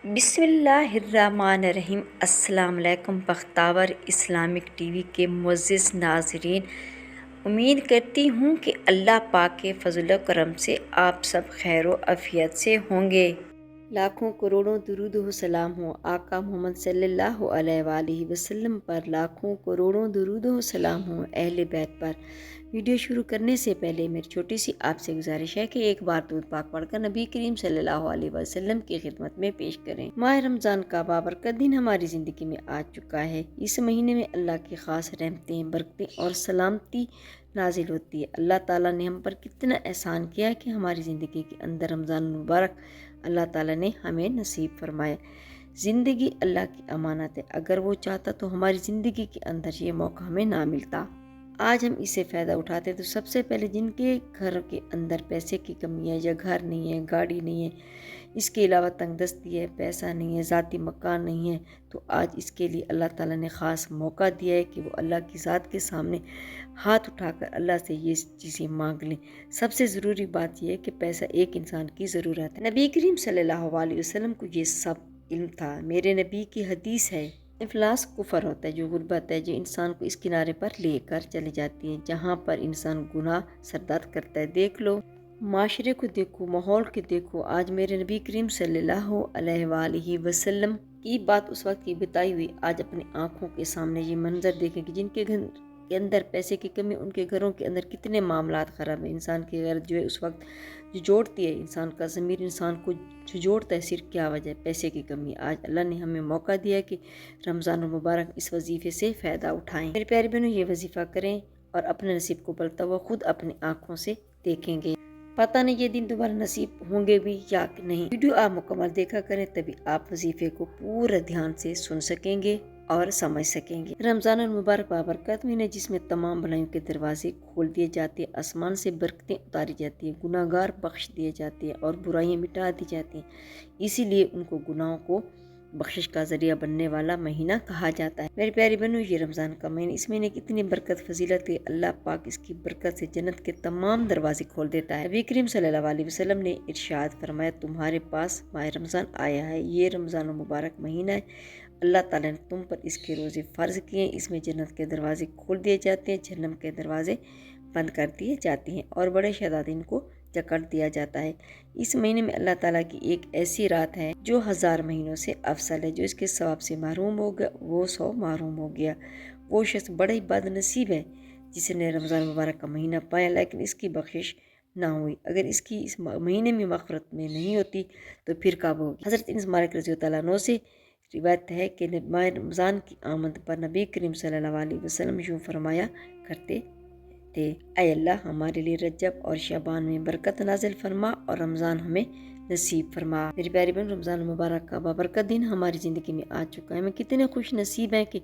بسم اللہ الرحمن الرحیم۔ السلام علیکم بختاور اسلامک ٹی وی کے معزز ناظرین، امید کرتی ہوں کہ اللہ پاک کے فضل و کرم سے آپ سب خیر و عافیت سے ہوں گے۔ لاکھوں کروڑوں درود و سلام ہو آقا محمد صلی اللہ علیہ وآلہ وسلم پر، لاکھوں کروڑوں درود و سلام ہو اہل بیت پر۔ ویڈیو شروع کرنے سے پہلے میری چھوٹی سی آپ سے گزارش ہے کہ ایک بار درود پاک پڑھ کر نبی کریم صلی اللہ علیہ وسلم کی خدمت میں پیش کریں۔ ماہ رمضان کا بابرکت دن ہماری زندگی میں آ چکا ہے۔ اس مہینے میں اللہ کی خاص رحمتیں، برکتیں اور سلامتی نازل ہوتی ہے۔ اللہ تعالیٰ نے ہم پر کتنا احسان کیا ہے کہ ہماری زندگی کے اندر رمضان المبارک اللہ تعالیٰ نے ہمیں نصیب فرمایا۔ زندگی اللہ کی امانت ہے، اگر وہ چاہتا تو ہماری زندگی کے اندر یہ موقع ہمیں نہ ملتا۔ آج ہم اسے فائدہ اٹھاتے تو سب سے پہلے جن کے گھر کے اندر پیسے کی کمی ہے، یا گھر نہیں ہے، گاڑی نہیں ہے، اس کے علاوہ تنگ دستی ہے، پیسہ نہیں ہے، ذاتی مکان نہیں ہے، تو آج اس کے لیے اللہ تعالیٰ نے خاص موقع دیا ہے کہ وہ اللہ کی ذات کے سامنے ہاتھ اٹھا کر اللہ سے یہ چیزیں مانگ لیں۔ سب سے ضروری بات یہ ہے کہ پیسہ ایک انسان کی ضرورت ہے۔ نبی کریم صلی اللہ علیہ وسلم کو یہ سب علم تھا۔ میرے نبی کی حدیث ہے، افلاس کفر ہوتا ہے، جو غربت ہے، جو انسان کو اس کنارے پر لے کر چلی جاتی ہے جہاں پر انسان گناہ سرداد کرتا ہے۔ دیکھ لو، معاشرے کو دیکھو، ماحول کو دیکھو۔ آج میرے نبی کریم صلی اللہ علیہ وآلہ وسلم کی بات اس وقت کی بتائی ہوئی آج اپنی آنکھوں کے سامنے یہ منظر دیکھیں کہ جن کے گھر کے اندر پیسے کی کمی، ان کے گھروں کے اندر کتنے معاملات خراب ہیں۔ انسان کے گھر جو ہے اس وقت جو جوڑتی ہے، انسان کا ضمیر انسان کو جو جوڑتا ہے، صرف کیا وجہ ہے؟ پیسے کی کمی۔ آج اللہ نے ہمیں موقع دیا کہ رمضان المبارک اس وظیفے سے فائدہ اٹھائیں۔ میرے پیارے بہنوں، یہ وظیفہ کریں اور اپنے نصیب کو بلتا ہوا خود اپنی آنکھوں سے دیکھیں گے۔ پتہ نہیں یہ دن دوبارہ نصیب ہوں گے بھی یا نہیں۔ ویڈیو آپ مکمل دیکھا کریں، تبھی آپ وظیفے کو پورا دھیان سے سن سکیں گے اور سمجھ سکیں گے۔ رمضان المبارک بابرکت مہینے جس میں تمام بھلائیوں کے دروازے کھول دیے جاتے ہیں، آسمان سے برکتیں اتاری جاتی ہیں، گناہ گار بخش دیے جاتے ہیں اور برائیاں مٹا دی جاتی ہیں، اسی لیے ان کو گناہوں کو بخشش کا ذریعہ بننے والا مہینہ کہا جاتا ہے۔ میرے پیارے بہنوں، یہ رمضان کا مہینہ، اس مہینے کی اتنی برکت فضیلت ہے، اللہ پاک اس کی برکت سے جنت کے تمام دروازے کھول دیتا ہے۔ نبی کریم صلی اللہ علیہ وسلم نے ارشاد فرمایا، تمہارے پاس ماہ رمضان آیا ہے، یہ رمضان المبارک مہینہ ہے، اللہ تعالیٰ نے تم پر اس کے روزے فرض کیے ہیں، اس میں جنت کے دروازے کھول دیے جاتے ہیں، جہنم کے دروازے بند کر دیے جاتے ہیں اور بڑے شہزادین کو جکڑ دیا جاتا ہے۔ اس مہینے میں اللہ تعالیٰ کی ایک ایسی رات ہے جو 1000 مہینوں سے افضل ہے۔ جو اس کے ثواب سے محروم ہو گیا وہ 100 محروم ہو گیا۔ وہ شخص بڑے بد نصیب ہے جس نے رمضان مبارک کا مہینہ پایا لیکن اس کی بخشش نہ ہوئی۔ اگر اس کی اس مہینے میں مغفرت میں نہیں ہوتی تو پھر کب ہوگی؟ حضرت انس مالک رضی اللہ عنہ سے روایت ہے کہ ماہ رمضان کی آمد پر نبی کریم صلی اللہ علیہ وسلم یوں فرمایا کرتے تھے، اے اللہ، ہمارے لیے رجب اور شعبان میں برکت نازل فرما اور رمضان ہمیں نصیب فرما۔ میری پیاری بہن، رمضان المبارک کا بابرکت دن ہماری زندگی میں آ چکا ہے۔ ہمیں کتنے خوش نصیب ہیں کہ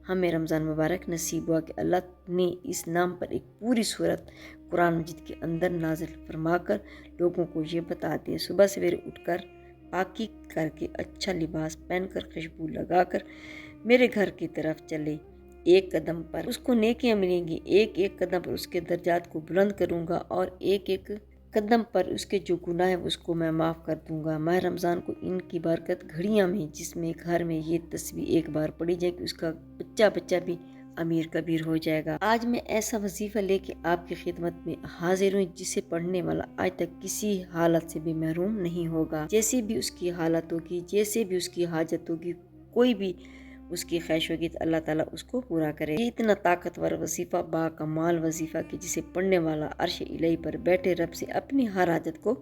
ہمیں رمضان مبارک نصیب ہوا کہ اللہ نے اس نام پر ایک پوری سورت قرآن مجید کے اندر نازل فرما کر لوگوں کو یہ بتا دیا، صبح سویرے اٹھ کر پاکی کر کے اچھا لباس پہن کر خوشبو لگا کر میرے گھر کی طرف چلے، ایک قدم پر اس کو نیکیاں ملیں گی، ایک ایک قدم پر اس کے درجات کو بلند کروں گا اور ایک ایک قدم پر اس کے جو گناہ ہے اس کو میں معاف کر دوں گا۔ ماہ رمضان کو ان کی برکت گھڑیاں میں، جس میں گھر میں یہ تصویر ایک بار پڑھی جائے کہ اس کا بچہ بھی امیر کبیر ہو جائے گا۔ آج میں ایسا وظیفہ لے کے آپ کی خدمت میں حاضر ہوں جسے پڑھنے والا آج تک کسی حالت سے بھی محروم نہیں ہوگا۔ جیسے بھی اس کی حالت ہوگی، جیسے بھی اس کی حاجت ہوگی، کوئی بھی اس کی خواہش ہوگی تو اللہ تعالیٰ اس کو پورا کرے۔ یہ اتنا طاقتور وظیفہ، با کمال وظیفہ کہ جسے پڑھنے والا عرش الہی پر بیٹھے رب سے اپنی ہر حاجت کو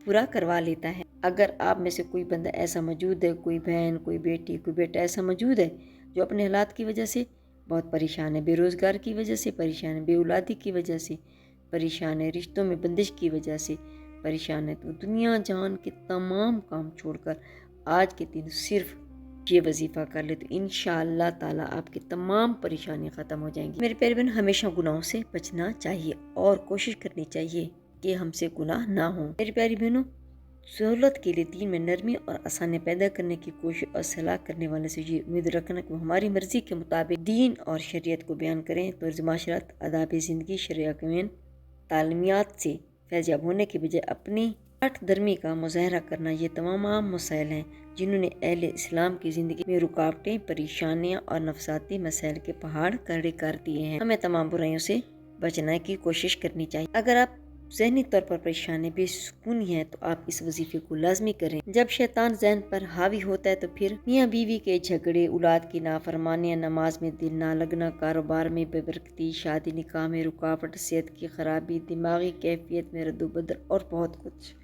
پورا کروا لیتا ہے۔ اگر آپ میں سے کوئی بندہ ایسا موجود ہے، کوئی بہن، کوئی بیٹی، کوئی بیٹا ایسا موجود ہے جو اپنے حالات کی وجہ سے بہت پریشان ہے، بے روزگار کی وجہ سے پریشان ہے، بے اولادی کی وجہ سے پریشان ہے، رشتوں میں بندش کی وجہ سے پریشان ہے، تو دنیا جہان کے تمام کام چھوڑ کر آج کے دن صرف یہ وظیفہ کر لے تو انشاءاللہ تعالیٰ آپ کی تمام پریشانیاں ختم ہو جائیں گی۔ میرے پیارے بہن، ہمیشہ گناہوں سے بچنا چاہیے اور کوشش کرنی چاہیے کہ ہم سے گناہ نہ ہوں۔ میری پیاری بہنوں، سہولت کے لیے دین میں نرمی اور آسانی پیدا کرنے کی کوشش اور صلاح کرنے والے سے یہ امید رکھنا کہ وہ ہماری مرضی کے مطابق دین اور شریعت کو بیان کریں، طرز معاشرت، آداب زندگی، شرعی قوانین، تعلیمات سے فیض یاب ہونے کے بجائے اپنی ہٹ درمی کا مظاہرہ کرنا، یہ تمام عام مسائل ہیں جنہوں نے اہل اسلام کی زندگی میں رکاوٹیں، پریشانیاں اور نفسیاتی مسائل کے پہاڑ کھڑے کر دیے ہیں۔ ہمیں تمام برائیوں سے بچنے کی کوشش کرنی چاہیے۔ اگر آپ ذہنی طور پر پریشان بے سکونی ہیں تو آپ اس وظیفے کو لازمی کریں۔ جب شیطان ذہن پر حاوی ہوتا ہے تو پھر میاں بیوی کے جھگڑے، اولاد کی نافرمانیاں، نماز میں دل نہ لگنا، کاروبار میں بے برکتی، شادی نکاح میں رکاوٹ، صحت کی خرابی، دماغی کیفیت میں رد و بدل اور بہت کچھ۔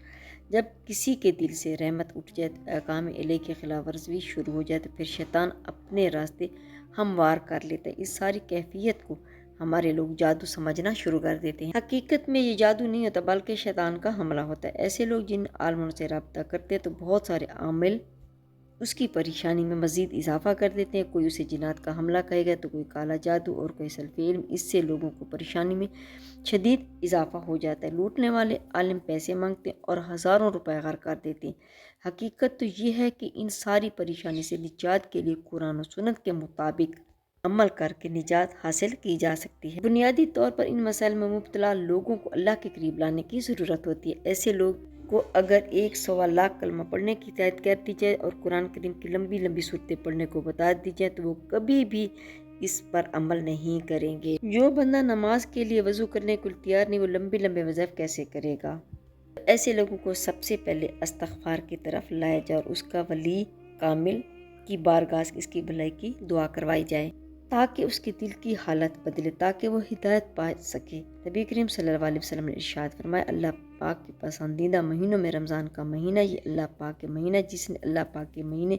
جب کسی کے دل سے رحمت اٹھ جائے تو احکام الہی کی خلاف ورزی شروع ہو جائے تو پھر شیطان اپنے راستے ہموار کر لیتا ہے۔ اس ساری کیفیت کو ہمارے لوگ جادو سمجھنا شروع کر دیتے ہیں۔ حقیقت میں یہ جادو نہیں ہوتا بلکہ شیطان کا حملہ ہوتا ہے۔ ایسے لوگ جن عالموں سے رابطہ کرتے ہیں تو بہت سارے عامل اس کی پریشانی میں مزید اضافہ کر دیتے ہیں۔ کوئی اسے جنات کا حملہ کہے گا تو کوئی کالا جادو اور کوئی سلف علم۔ اس سے لوگوں کو پریشانی میں شدید اضافہ ہو جاتا ہے۔ لوٹنے والے عالم پیسے مانگتے ہیں اور ہزاروں روپے غرق کر دیتے ہیں۔ حقیقت تو یہ ہے کہ ان ساری پریشانی سے نجات کے لیے قرآن و سنت کے مطابق عمل کر کے نجات حاصل کی جا سکتی ہے۔ بنیادی طور پر ان مسائل میں مبتلا لوگوں کو اللہ کے قریب لانے کی ضرورت ہوتی ہے۔ ایسے لوگ کو اگر 100 لاکھ کلمہ پڑھنے کی ہدایت کر دی جائے اور قرآن کریم کی لمبی لمبی صورتیں پڑھنے کو بتا دی جائے تو وہ کبھی بھی اس پر عمل نہیں کریں گے۔ جو بندہ نماز کے لیے وضو کرنے کو تیار نہیں، وہ لمبے لمبے وظائف کیسے کرے گا؟ ایسے لوگوں کو سب سے پہلے استغفار کی طرف لایا جائے اور اس کا ولی کامل کی بارگاہ اس کی بھلائی کی دعا کروائی جائے تاکہ اس کے دل کی حالت بدلے، تاکہ وہ ہدایت پا سکے۔ نبی کریم صلی اللہ علیہ وسلم نے ارشاد فرمایا، اللہ پاک کے پسندیدہ مہینوں میں رمضان کا مہینہ، یہ اللہ پاک کے مہینہ، جس نے اللہ پاک کے مہینے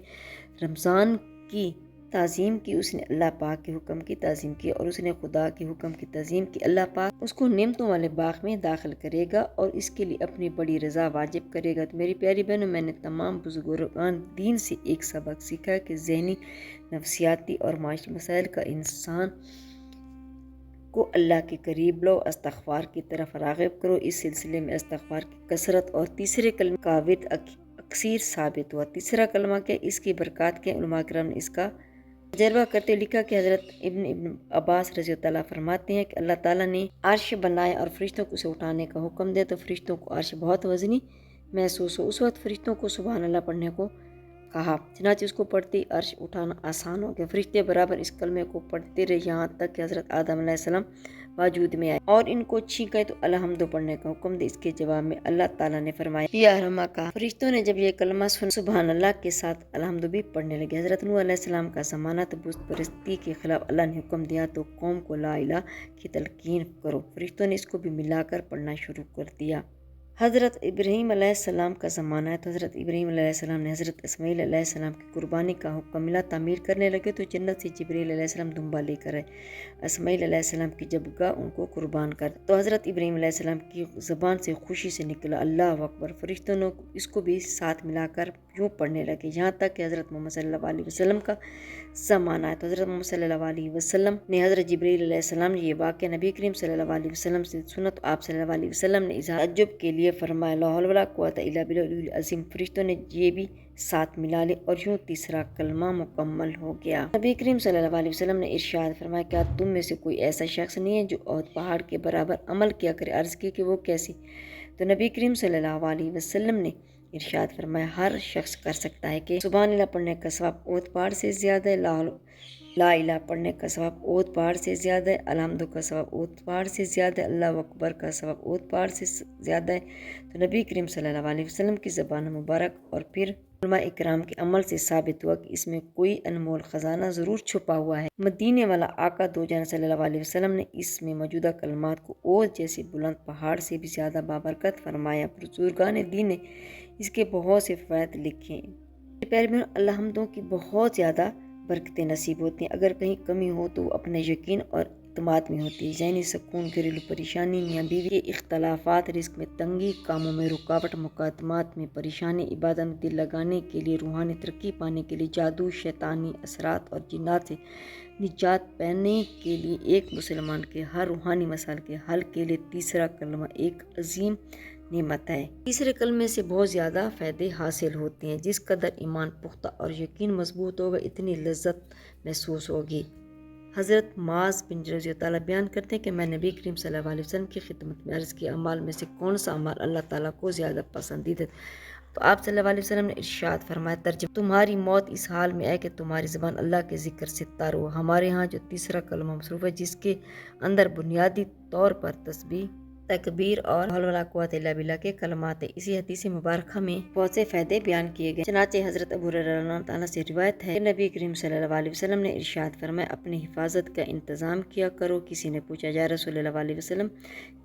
رمضان کی تعظیم کی، اس نے اللہ پاک کے حکم کی تعظیم کی اور اس نے خدا کے حکم کی تعظیم کی، اللہ پاک اس کو نعمتوں والے باغ میں داخل کرے گا اور اس کے لیے اپنی بڑی رضا واجب کرے گا۔ تو میری پیاری بہنوں، میں نے تمام بزرگان دین سے ایک سبق سیکھا کہ ذہنی، نفسیاتی اور معاشی مسائل کا انسان کو اللہ کے قریب لو، استغفار کی طرف راغب کرو۔ اس سلسلے میں استغفار کی کثرت اور تیسرے کلمے کا ورد اکثیر ثابت ہوا۔ تیسرا کلمہ کیا؟ اس کی برکات کے علماء کرام نے اس کا تجربہ کرتے لکھا کہ حضرت ابن عباس رضی اللہ عنہ فرماتے ہیں کہ اللہ تعالیٰ نے عرش بنائے اور فرشتوں کو اسے اٹھانے کا حکم دے تو فرشتوں کو عرش بہت وزنی محسوس ہو۔ اس وقت فرشتوں کو سبحان اللہ پڑھنے کو کہا، چنانچہ اس کو پڑھتے عرش اٹھانا آسان ہو گیا۔ فرشتے برابر اس کلمے کو پڑھتے رہے یہاں تک کہ حضرت آدم علیہ السلام وجود میں آئے اور ان کو چھینک گئے تو الحمد پڑھنے کا حکم دے۔ اس کے جواب میں اللہ تعالیٰ نے فرمایا یا رحمہ کا۔ فرشتوں نے جب یہ کلمہ سن سبحان اللہ کے ساتھ الحمد بھی پڑھنے لگے۔ حضرت نوح علیہ السلام کا زمانہ تو بت پرستی کے خلاف اللہ نے حکم دیا تو قوم کو لا الہ کی تلقین کرو۔ فرشتوں نے اس کو بھی ملا کر پڑھنا شروع کر دیا۔ حضرت ابراہیم علیہ السلام کا زمانہ ہے تو حضرت ابراہیم علیہ السلام نے حضرت اسماعیل علیہ السلام کی قربانی کا حکم ملا، تعمیر کرنے لگے تو جنت سے جبریل علیہ السلام دمبا لے کر آئے، اسماعیل علیہ السلام کی جب گاہ ان کو قربان کر تو حضرت ابراہیم علیہ السلام کی زبان سے خوشی سے نکلا اللہ اکبر۔ فرشتوں نے اس کو بھی ساتھ ملا کر یوں پڑھنے لگے یہاں تک کہ حضرت محمد صلی اللہ علیہ وسلم کا زمانہ ہے تو حضرت محمد صلی اللہ علیہ وسلم نے حضرت جبریل علیہ السلام نے یہ واقعہ نبی کریم صلی اللہ علیہ وسلم سے سنا تو آپ صلی اللہ علیہ وسلم نے اظہار تعجب کے لیے فرمایا لا حول ولا قوت الا باللہ العظیم۔ فرشتوں نے یہ بھی ساتھ ملا لے اور یوں تیسرا کلمہ مکمل ہو گیا۔ نبی کریم صلی اللہ علیہ وسلم نے ارشاد فرمایا کیا تم میں سے کوئی ایسا شخص نہیں ہے جو احد پہاڑ کے برابر عمل کیا کرے؟ عرض کی کہ وہ کیسی؟ تو نبی کریم صلی اللہ علیہ وسلم نے ارشاد فرمایا ہر شخص کر سکتا ہے کہ سبحان اللہ پڑھنے کا ثواب احد پہاڑ سے زیادہ ہے، لا الہ پڑھنے کا ثواب احد پہاڑ سے زیادہ ہے، الحمد کا ثواب احد پہاڑ سے زیادہ ہے، اللہ اکبر کا ثواب احد پہاڑ سے زیادہ ہے۔ تو نبی کریم صلی اللہ علیہ وسلم کی زبان مبارک اور پھر علماء اکرام کے عمل سے ثابت ہوا کہ اس میں کوئی انمول خزانہ ضرور چھپا ہوا ہے۔ مدینے والا آقا دو جہان صلی اللہ علیہ وسلم نے اس میں موجودہ کلمات کو احد جیسے بلند پہاڑ سے بھی زیادہ بابرکت فرمایا۔ بزرگان دین نے اس کے بہت سے فوائد لکھے ہیں۔ پیارے بہنوں، الحمدوں کی بہت زیادہ برکتیں نصیب ہوتی ہیں، اگر کہیں کمی ہو تو وہ اپنے یقین اور اعتماد میں ہوتی ہے۔ ذہنی سکون، گھریلو پریشانی، میاں بیوی کے اختلافات، رزق میں تنگی، کاموں میں رکاوٹ، مقدمات میں پریشانی، عبادت میں دل لگانے کے لیے، روحانی ترقی پانے کے لیے، جادو، شیطانی اثرات اور جنات سے نجات پانے کے لیے، ایک مسلمان کے ہر روحانی مسائل کے حل کے لیے تیسرا کلمہ ایک عظیم نعمت ہے۔ تیسرے کلمے سے بہت زیادہ فائدے حاصل ہوتے ہیں۔ جس قدر ایمان پختہ اور یقین مضبوط ہوگا اتنی لذت محسوس ہوگی۔ حضرت معاذ بن رضی اللہ تعالیٰ بیان کرتے ہیں کہ میں نبی کریم صلی اللہ علیہ وسلم کی خدمت میں عرض کی اعمال میں سے کون سا عمل اللہ تعالیٰ کو زیادہ پسندیدہ؟ تو آپ صلی اللہ علیہ وسلم نے ارشاد فرمایا ترجمہ، تمہاری موت اس حال میں ہے کہ تمہاری زبان اللہ کے ذکر سے تر ہو۔ ہمارے ہاں جو تیسرا کلمہ مصروف ہے جس کے اندر بنیادی طور پر تسبیح، تکبیر اور لا حول ولا قوت الا باللہ کے کلمات ہیں، اسی حدیث مبارکہ میں بہت سے فائدے بیان کیے گئے۔ چنانچہ حضرت ابو ہریرہ رضی اللہ تعالیٰ سے روایت ہے کہ نبی کریم صلی اللہ علیہ وسلم نے ارشاد فرمایا اپنی حفاظت کا انتظام کیا کرو۔ کسی نے پوچھا یا رسول اللہ علیہ وسلم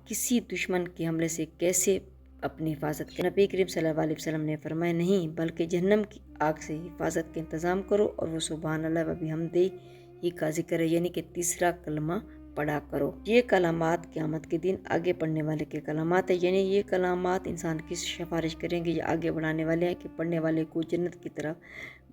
کسی دشمن کے حملے سے کیسے اپنی حفاظت کریں؟ نبی کریم صلی اللہ علیہ وسلم نے فرمایا نہیں بلکہ جہنم کی آگ سے حفاظت کا انتظام کرو اور وہ سبحان اللہ و بحمدہ ہی کا ذکر ہے، یعنی کہ تیسرا کلمہ پڑھا کرو۔ یہ کلمات قیامت کے دن آگے بڑھنے والے کے کلمات ہیں، یعنی یہ کلمات انسان کی سفارش کریں گے، یہ آگے بڑھانے والے ہیں کہ پڑھنے والے کو جنت کی طرف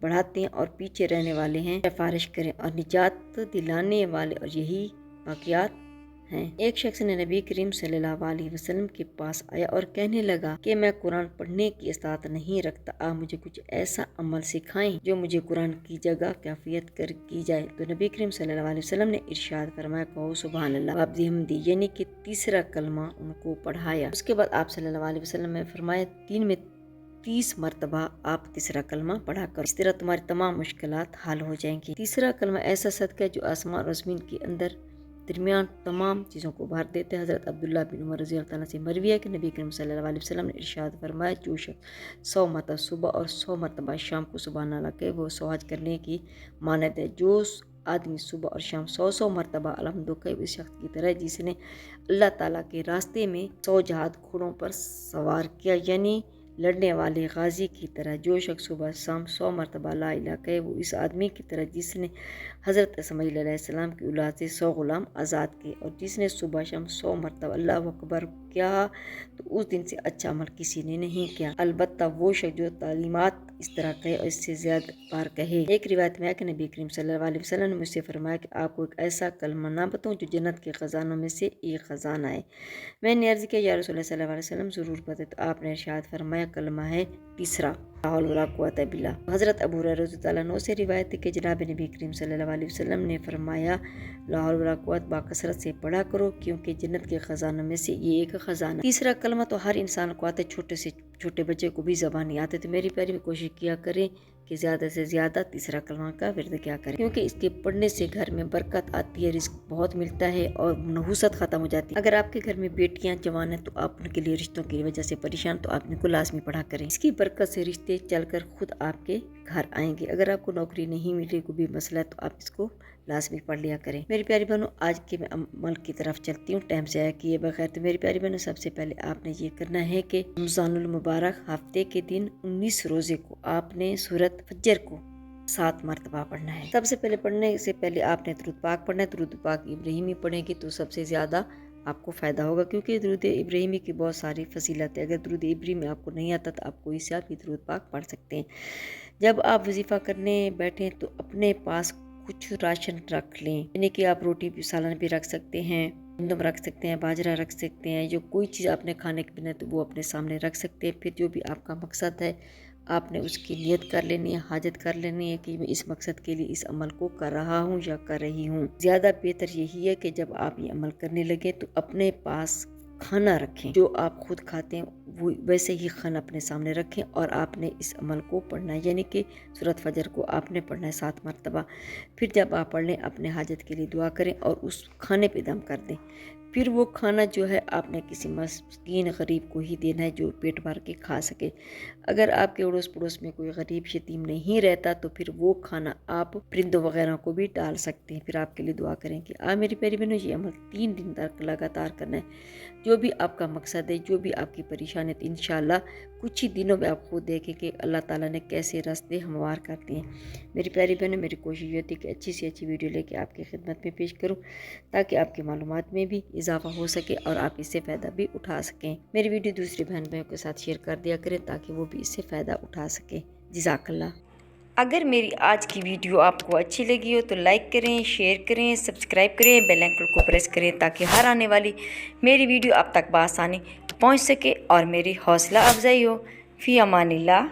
بڑھاتے ہیں، اور پیچھے رہنے والے ہیں سفارش کریں اور نجات دلانے والے، اور یہی واقعات ہیں۔ ایک شخص نے نبی کریم صلی اللہ علیہ وسلم کے پاس آیا اور کہنے لگا کہ میں قرآن پڑھنے کی استطاعت نہیں رکھتا، آپ مجھے کچھ ایسا عمل سکھائیں جو مجھے قرآن کی جگہ کیفیت کر کی جائے۔ تو نبی کریم صلی اللہ علیہ وسلم نے ارشاد فرمایا کہو سبحان اللہ و بحمدہ، یعنی کہ تیسرا کلمہ ان کو پڑھایا۔ اس کے بعد آپ صلی اللہ علیہ وسلم نے فرمایا دن میں 30 مرتبہ آپ تیسرا کلمہ پڑھا کرو، اس طرح تمہاری تمام مشکلات حل ہو جائیں گی۔ تیسرا کلمہ ایسا صدقہ ہے جو آسمان اور زمین کے اندر درمیان تمام چیزوں کو بھر دیتے ہیں۔ حضرت عبداللہ بن عمر رضی اللہ تعالیٰ سے مروی ہے کہ نبی کریم صلی اللہ علیہ وسلم نے ارشاد فرمایا جو شخص 100 مرتبہ صبح اور 100 مرتبہ شام کو سبحان اللہ کہے وہ 100 حج کرنے کی مانند ہے۔ جو آدمی صبح اور شام 100 مرتبہ الحمد کہے اس شخص کی طرح جس نے اللہ تعالیٰ کے راستے میں 100 جہاد گھوڑوں پر سوار کیا، یعنی لڑنے والے غازی کی طرح۔ جو شخص صبح شام 100 مرتبہ لا الہ کہے وہ اس آدمی کی طرح جس نے حضرت اسماعیل علیہ السلام کی اولاد سے 100 غلام آزاد کیے، اور جس نے صبح شام 100 مرتبہ اللہ اکبر کیا تو اس دن سے اچھا عمل کسی نے نہیں کیا، البتہ وہ شخص جو تعلیمات اس طرح کہے اور اس سے زیادہ بار کہے۔ ایک روایت میں ہے کہ نبی کریم صلی اللہ علیہ وسلم نے مجھ سے فرمایا کہ آپ کو ایک ایسا کلمہ نہ بتاؤں جو جنت کے خزانوں میں سے ایک خزانہ ہے۔ میں نے عرض کیا یا رسول اللہ صلی اللہ علیہ وسلم ضرور بتائیں، تو آپ نے ارشاد فرمایا کلمہ ہے تیسرا لا حول ولا قوت الا باللہ۔ حضرت ابو ہریرہ رضی اللہ عنہ سے روایت ہے کہ جناب نبی کریم صلی اللہ علیہ وسلم نے فرمایا لا حول ولا قوت باکثرت سے پڑھا کرو کیونکہ جنت کے خزانوں میں سے یہ ایک خزانہ۔ تیسرا کلمہ تو ہر انسان کو آتا ہے، چھوٹے سے چھوٹے بچے کو بھی زبان نہیں آتے، تو میری پیاری میں کوشش کیا کریں کہ زیادہ سے زیادہ تیسرا کلمہ کا ورد کیا کریں، کیونکہ اس کے پڑھنے سے گھر میں برکت آتی ہے، رزق بہت ملتا ہے اور نحوست ختم ہو جاتی ہے۔ اگر آپ کے گھر میں بیٹیاں جوان ہیں تو آپ ان کے لیے رشتوں کی وجہ سے پریشان، تو آپ ان کو لازمی پڑھا کریں، اس کی برکت سے رشتے چل کر خود آپ کے گھر آئیں گے۔ اگر آپ کو نوکری نہیں ملے، کوئی بھی مسئلہ ہے، تو آپ اس کو لازمی پڑھ لیا کریں۔ میری پیاری بہنوں آج کے میں عمل کی طرف چلتی ہوں ٹائم سے کیے بغیر، تو میری پیاری بہنوں سب سے پہلے آپ نے یہ کرنا ہے کہ رمضان المبارک ہفتے کے دن 19 روزے کو آپ نے سورۃ فجر کو 7 مرتبہ پڑھنا ہے۔ سب سے پہلے پڑھنے سے پہلے آپ نے درود پاک پڑھنا ہے، درود پاک ابراہیمی پڑھیں گی تو سب سے زیادہ آپ کو فائدہ ہوگا، کیونکہ درود ابراہیمی کی بہت ساری فضیلت ہے۔ اگر درود ابراہیمی آپ کو نہیں آتا تو آپ کوئی سے آپ بھی درود پاک پڑھ سکتے ہیں۔ جب آپ وظیفہ کرنے بیٹھیں تو اپنے پاس کچھ راشن رکھ لیں، یعنی کہ آپ روٹی بھی سالن بھی رکھ سکتے ہیں، گندم رکھ سکتے ہیں، باجرہ رکھ سکتے ہیں، جو کوئی چیز آپ نے کھانے کے بنا تو وہ اپنے سامنے رکھ سکتے ہیں۔ پھر جو بھی آپ کا مقصد ہے آپ نے اس کی نیت کر لینی ہے، حاجت کر لینی ہے کہ میں اس مقصد کے لیے اس عمل کو کر رہا ہوں یا کر رہی ہوں۔ زیادہ بہتر یہی ہے کہ جب آپ یہ عمل کرنے لگے تو اپنے پاس کھانا رکھیں، جو آپ خود کھاتے ہیں وہ ویسے ہی کھانا اپنے سامنے رکھیں، اور آپ نے اس عمل کو پڑھنا ہے، یعنی کہ سورۃ فجر کو آپ نے پڑھنا ہے 7 مرتبہ۔ پھر جب آپ پڑھ لیں اپنے حاجت کے لیے دعا کریں اور اس کھانے پہ دم کر دیں۔ پھر وہ کھانا جو ہے آپ نے کسی مسکین غریب کو ہی دینا ہے جو پیٹ بھر کے کھا سکے۔ اگر آپ کے اڑوس پڑوس میں کوئی غریب یتیم نہیں رہتا تو پھر وہ کھانا آپ پرندوں وغیرہ کو بھی ڈال سکتے ہیں، پھر آپ کے لیے دعا کریں گے۔ میری پیاری بہنوں یہ عمل 3 دن تک لگاتار کرنا ہے۔ جو بھی آپ کا مقصد ہے، جو بھی آپ کی پریشانی ہے، انشاءاللہ کچھ ہی دنوں میں آپ خود دیکھیں کہ اللہ تعالیٰ نے کیسے راستے ہموار کرتے ہیں۔ میری پیاری بہنوں میری کوشش یہ ہوتی ہے کہ اچھی سے اچھی ویڈیو لے کے آپ کی خدمت میں پیش کروں تاکہ آپ کی معلومات میں بھی اضافہ ہو سکے اور آپ اس سے فائدہ بھی اٹھا سکیں۔ میری ویڈیو دوسرے بہن بھائیوں کے ساتھ شیئر کر دیا کریں تاکہ وہ بھی اس سے فائدہ اٹھا سکیں۔ جزاک اللہ۔ اگر میری آج کی ویڈیو آپ کو اچھی لگی ہو تو لائک کریں، شیئر کریں، سبسکرائب کریں، بیل آئیکن کو پریس کریں تاکہ ہر آنے والی میری ویڈیو آپ تک بآسانی پہنچ سکے اور میری حوصلہ افزائی ہو۔ فی امان اللہ۔